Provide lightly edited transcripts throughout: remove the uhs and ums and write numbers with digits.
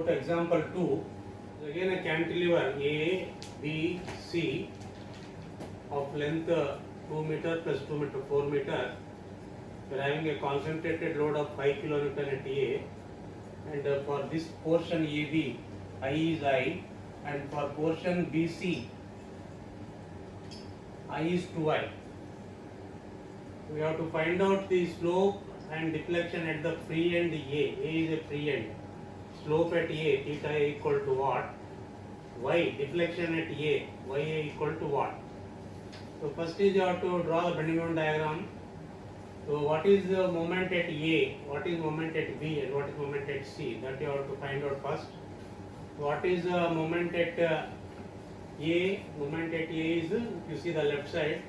to example 2. Again a cantilever A, B, C of length 2 meter plus 2 meter 4 meter. We are having a concentrated load of 5 kilonewton at A, and for this portion AB, I is I, and for portion BC, I is 2I. We have to find out the slope and deflection at the free end A. A is a free end. Slope at A, theta A equal to what? Y. Deflection at A, Ya equal to what? So first is you have to draw the bending moment diagram. So what is the moment at A, what is moment at B, and what is moment at C? That you have to find out first. What is the moment at A? Moment at A is, you see the left side,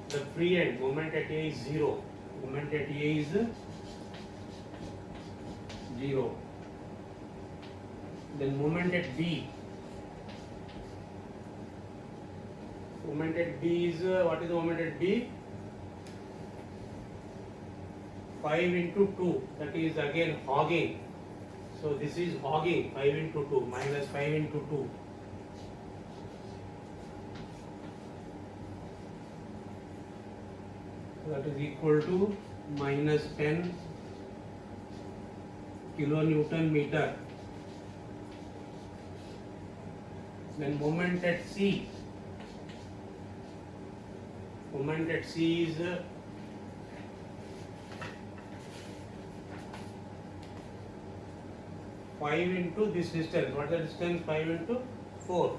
the free end. Moment at A is 0. Moment at A is 0. Then moment at B. Moment at B is, what is the moment at B? 5 into 2, that is again hogging. So this is hogging, 5 into 2, minus 5 into 2. So that is equal to minus 10 kilonewton meter. Then moment at C. Moment at C is 5 into this distance. What is the distance? 5 into 4.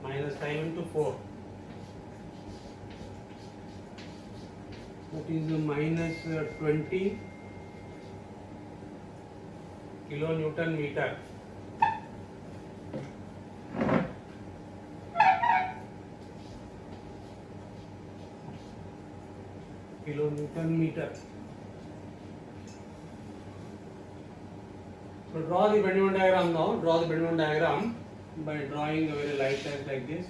Minus 5 into 4. That is minus 20 kilonewton meter. Kilonewton meter. So draw the bending moment diagram now. Draw the bending moment diagram by drawing a very light touch like this.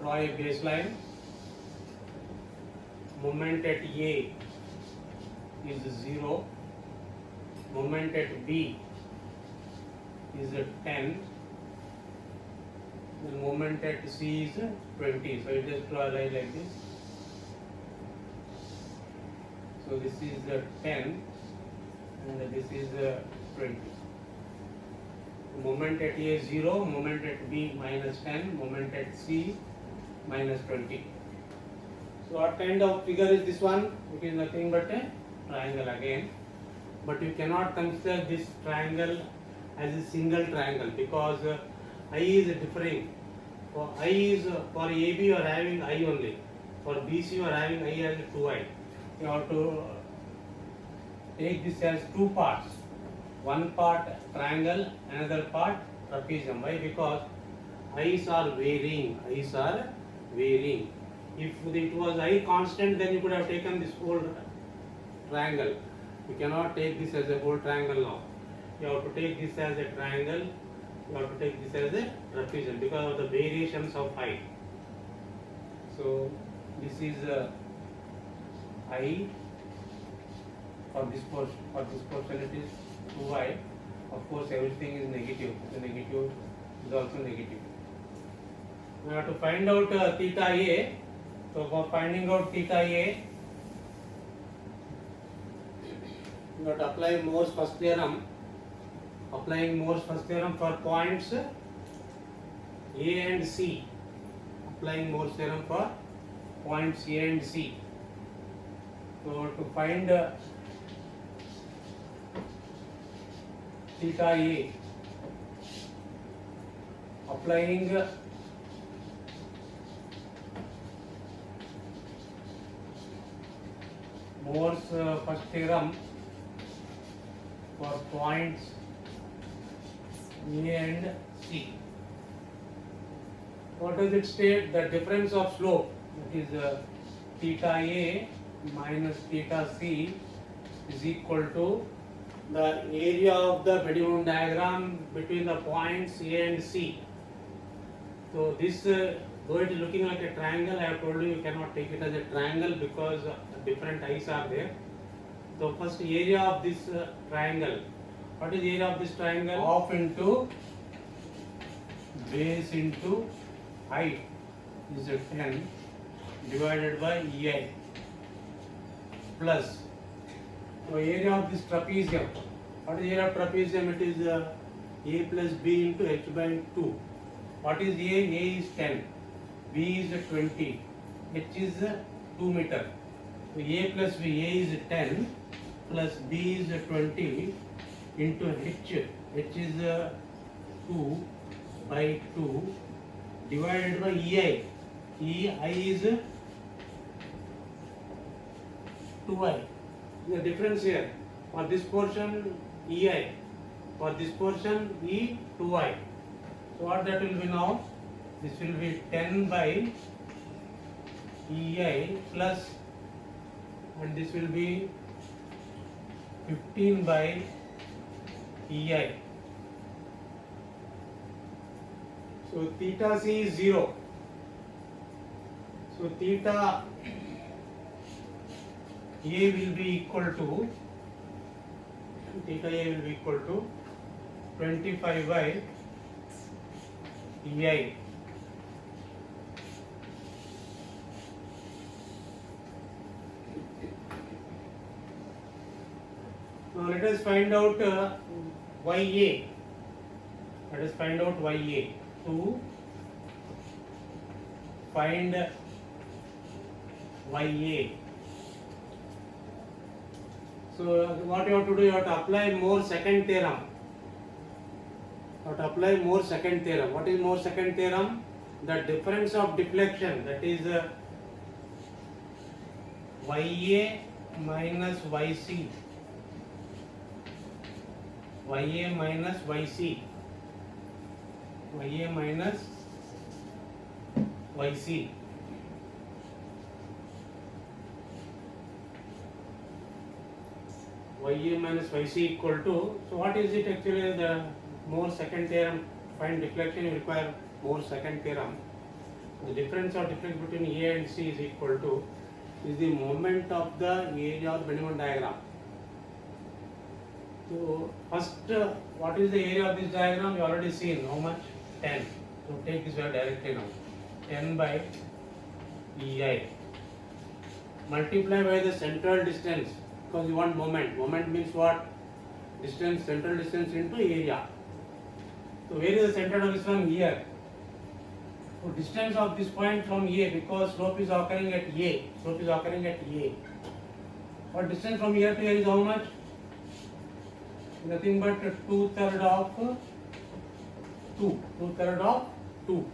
Draw a baseline. Moment at A is 0. Moment at B is 10. The moment at C is 20. So you just draw a line like this. So this is 10. And this is 20. Moment at A is 0, moment at B minus 10, moment at C minus 20. So what kind of figure is this one? It is nothing but a triangle again. But you cannot consider this triangle as a single triangle because I is differing. For I is, for AB you are having I only. For BC you are having I as 2I. You have to take this as two parts. One part triangle, another part trapezium. Why? Because eyes are varying. Eyes are varying. If it was eye constant, then you could have taken this whole triangle. You cannot take this as a whole triangle now. You have to take this as a triangle. You have to take this as a trapezium because of the variations of height. So this is I. For this portion it is 2I. Of course everything is negative. The negative is also negative. We have to find out theta A. So for finding out theta A, we have to apply Moore's first theorem. Applying Moore's first theorem for points A and C. Applying Moore's theorem for points A and C. So to find theta A, applying Moore's first theorem for points A and C. What does it state? The difference of slope, that is theta A minus theta C is equal to the area of the bending moment diagram between the points A and C. So this, though it is looking like a triangle, I have told you cannot take it as a triangle because different eyes are there. So first area of this triangle What is the area of this triangle? Half into base into height is a 10 divided by EI plus area of this trapezium. What is the area of trapezium? It is A plus B into H by 2. What is A? A is 10, B is 20, H is 2 meter. So A plus B, A is 10 plus B is 20 into H is 2 by 2 divided by EI. EI is 2i. The difference here, for this portion EI, for this portion E 2i. So what that will be now? This will be 10 by EI plus, and this will be 15 by EI. So theta C is 0. So theta A will be equal to, theta A will be equal to 25 by EI. Now let us find out YA. Let us find out YA. To find YA. So what you have to do, you have to apply Mohr's second theorem. You have to apply Mohr's second theorem. What is Mohr's second theorem? The difference of deflection, that is YA minus YC. YA minus YC. YA minus YC. YA minus YC equal to, so what is it actually? The Mohr's second theorem. Find deflection, you require Mohr's second theorem. The difference of deflection between A and C is equal to, is the moment of the area of the Bending diagram. So first, what is the area of this diagram? You already seen how much? 10. So take this value directly now. 10 by EI. Multiply by the central distance, because you want moment. Moment means what? Distance, central distance into area. So where is the center of this one? Here. So distance of this point from A, because slope is occurring at A. Slope is occurring at A. What distance from here to here is how much? Nothing but 2/3 of 2. 2/3 of 2.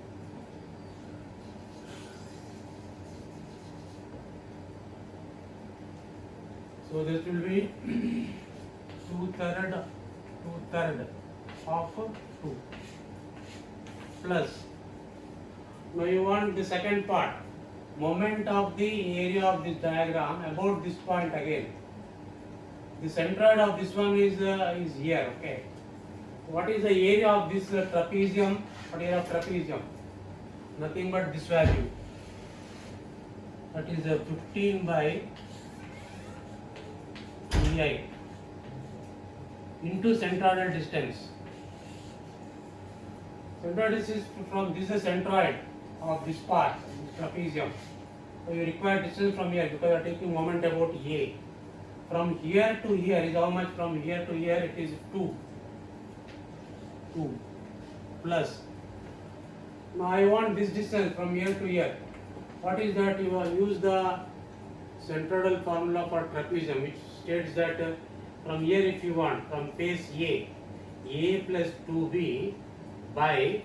So this will be 2/3 of 2 plus. Now you want the second part, moment of the area of this diagram about this point again. The centroid of this one is here. Okay. What is the area of this trapezium? What area of trapezium? Nothing but this value. That is 15 by EI into centroidal distance. Centroid distance from this is the centroid of this part, this trapezium. So you require distance from here because you are taking moment about A. From here to here is how much? From here to here it is 2 plus. Now I want this distance from here to here. What is that? You use the centroidal formula for trapezium, which states that from here, if you want, from face A plus 2B by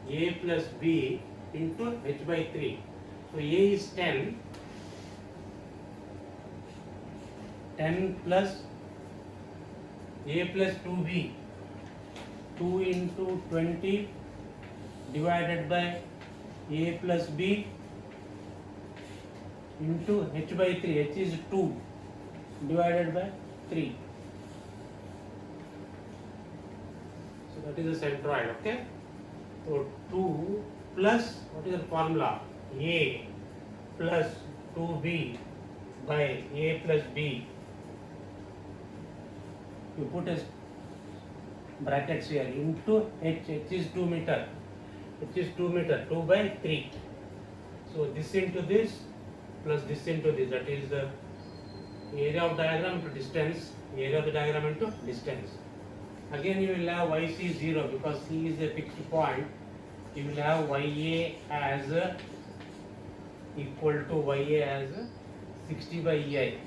A plus B into H by 3. So A is 10 plus A plus 2B, 2 into 20 divided by A plus B into H by 3. H is 2 divided by 3. So that is the centroid. Okay. So 2 plus, what is the formula? A plus 2B by A plus B. You put a brackets here into h is 2 meter, h is 2 meter, 2 by 3. So this into this plus this into this, that is the area of diagram into distance, area of the diagram into distance. Again you will have yc 0 because c is a fixed point. You will have ya as equal to ya as 60 by ei.